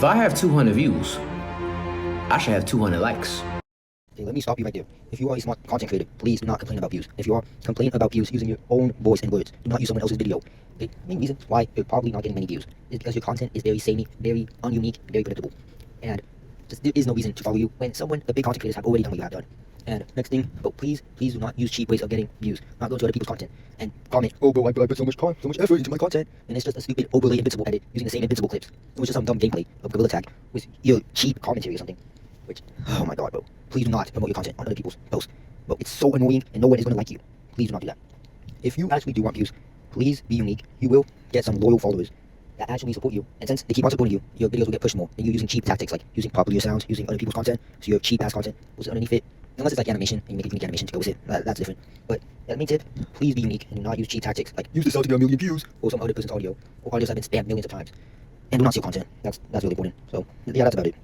If I have 200 views, I should have 200 likes. Okay, let me stop you right there. If you are a smart content creator, please do not complain about views. If you are, complain about views using your own voice and words. Do not use someone else's video. The main reason why you're probably not getting many views is because your content is very samey, very ununique, very predictable. And there is no reason to follow you when the big content creators have already done what you have done. And next thing, please do not use cheap ways of getting views. Not go to other people's content and comment, oh bro, I put so much time, so much effort into my content, and it's just a stupid, overly invincible edit using the same invincible clips. It was just some dumb gameplay of Gorilla Tag with your cheap commentary or something. Which, oh my god, bro. Please do not promote your content on other people's posts. Bro, it's so annoying and no one is going to like you. Please do not do that. If you actually do want views, please be unique. You will get some loyal followers that actually support you. And since they keep on supporting you, your videos will get pushed more. And you're using cheap tactics like using popular sounds, using other people's content. So your cheap ass content will sit underneath it. Unless it's like animation and you make a unique animation to go with it. That's different. But that main tip, please be unique and do not use cheap tactics like use this sound to get a million views or some other person's audio or audios that have been spammed millions of times. And do not steal content. That's really important. So yeah, that's about it.